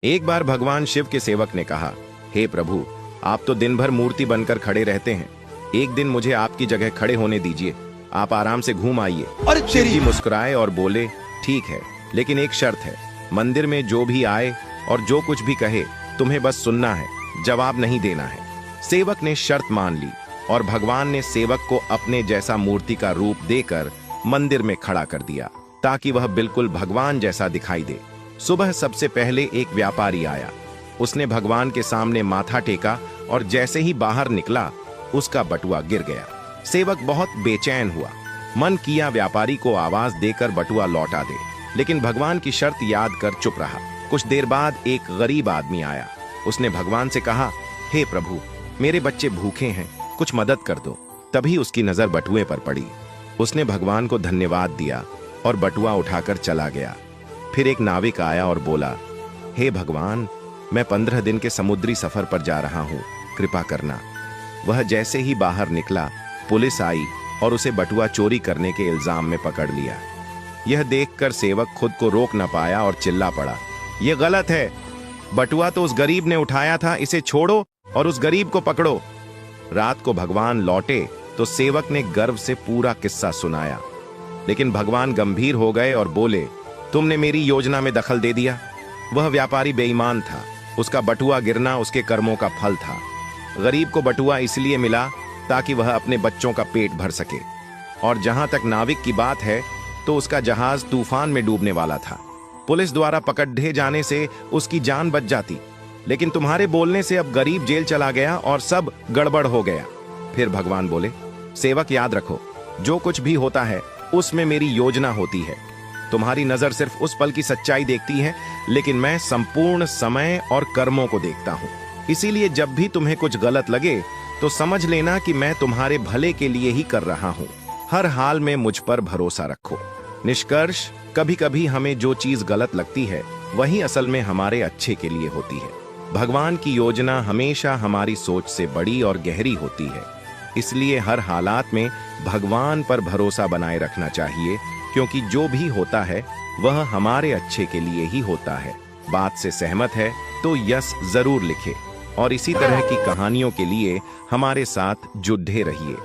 एक बार भगवान शिव के सेवक ने कहा, हे प्रभु, आप तो दिन भर मूर्ति बनकर खड़े रहते हैं। एक दिन मुझे आपकी जगह खड़े होने दीजिए, आप आराम से घूम आइए। अरे शिव जी मुस्कुराए और बोले, ठीक है, लेकिन एक शर्त है। मंदिर में जो भी आए और जो कुछ भी कहे, तुम्हें बस सुनना है, जवाब नहीं देना है। सेवक ने शर्त मान ली और भगवान ने सेवक को अपने जैसा मूर्ति का रूप देकर मंदिर में खड़ा कर दिया, ताकि वह बिल्कुल भगवान जैसा दिखाई दे। सुबह सबसे पहले एक व्यापारी आया। उसने भगवान के सामने माथा टेका और जैसे ही बाहर निकला, उसका बटुआ गिर गया। सेवक बहुत बेचैन हुआ। मन किया व्यापारी को आवाज देकर बटुआ लौटा दे, लेकिन भगवान की शर्त याद कर चुप रहा। कुछ देर बाद एक गरीब आदमी आया। उसने भगवान से कहा, हे प्रभु, मेरे बच्चे भूखे हैं, कुछ मदद कर दो। तभी उसकी नजर बटुए पर पड़ी। उसने भगवान को धन्यवाद दिया और बटुआ उठाकर चला गया। फिर एक नाविक आया और बोला, हे भगवान, मैं 15 दिन के समुद्री सफर पर जा रहा हूँ, कृपा करना। वह जैसे ही बाहर निकला, पुलिस आई और उसे बटुआ चोरी करने के इल्जाम में पकड़ लिया। यह देखकर सेवक खुद को रोक न पाया और चिल्ला पड़ा, यह गलत है। बटुआ तो उस गरीब ने उठाया था, इसे छोड़ो और उस गरीब को पकड़ो। रात को भगवान लौटे तो सेवक ने गर्व से पूरा किस्सा सुनाया, लेकिन भगवान गंभीर हो गए और बोले, तुमने मेरी योजना में दखल दे दिया। वह व्यापारी बेईमान था, उसका बटुआ गिरना उसके कर्मों का फल था। गरीब को बटुआ इसलिए मिला ताकि वह अपने बच्चों का पेट भर सके। और जहां तक नाविक की बात है, तो उसका जहाज तूफान में डूबने वाला था। पुलिस द्वारा पकड़े जाने से उसकी जान बच जाती, लेकिन तुम्हारे बोलने से अब गरीब जेल चला गया और सब गड़बड़ हो गया। फिर भगवान बोले, सेवक याद रखो, जो कुछ भी होता है उसमें मेरी योजना होती है। तुम्हारी नजर सिर्फ उस पल की सच्चाई देखती है, लेकिन मैं संपूर्ण समय और कर्मों को देखता हूँ। इसीलिए जब भी तुम्हें कुछ गलत लगे तो समझ लेना कि मैं तुम्हारे भले के लिए ही कर रहा हूँ। हर हाल में मुझ पर भरोसा रखो। निष्कर्ष, कभी कभी हमें जो चीज गलत लगती है, वही असल में हमारे अच्छे के लिए होती है। भगवान की योजना हमेशा हमारी सोच से बड़ी और गहरी होती है। इसलिए हर हालात में भगवान पर भरोसा बनाए रखना चाहिए, क्योंकि जो भी होता है वह हमारे अच्छे के लिए ही होता है। बात से सहमत है तो यस जरूर लिखे और इसी तरह की कहानियों के लिए हमारे साथ जुड़े रहिए।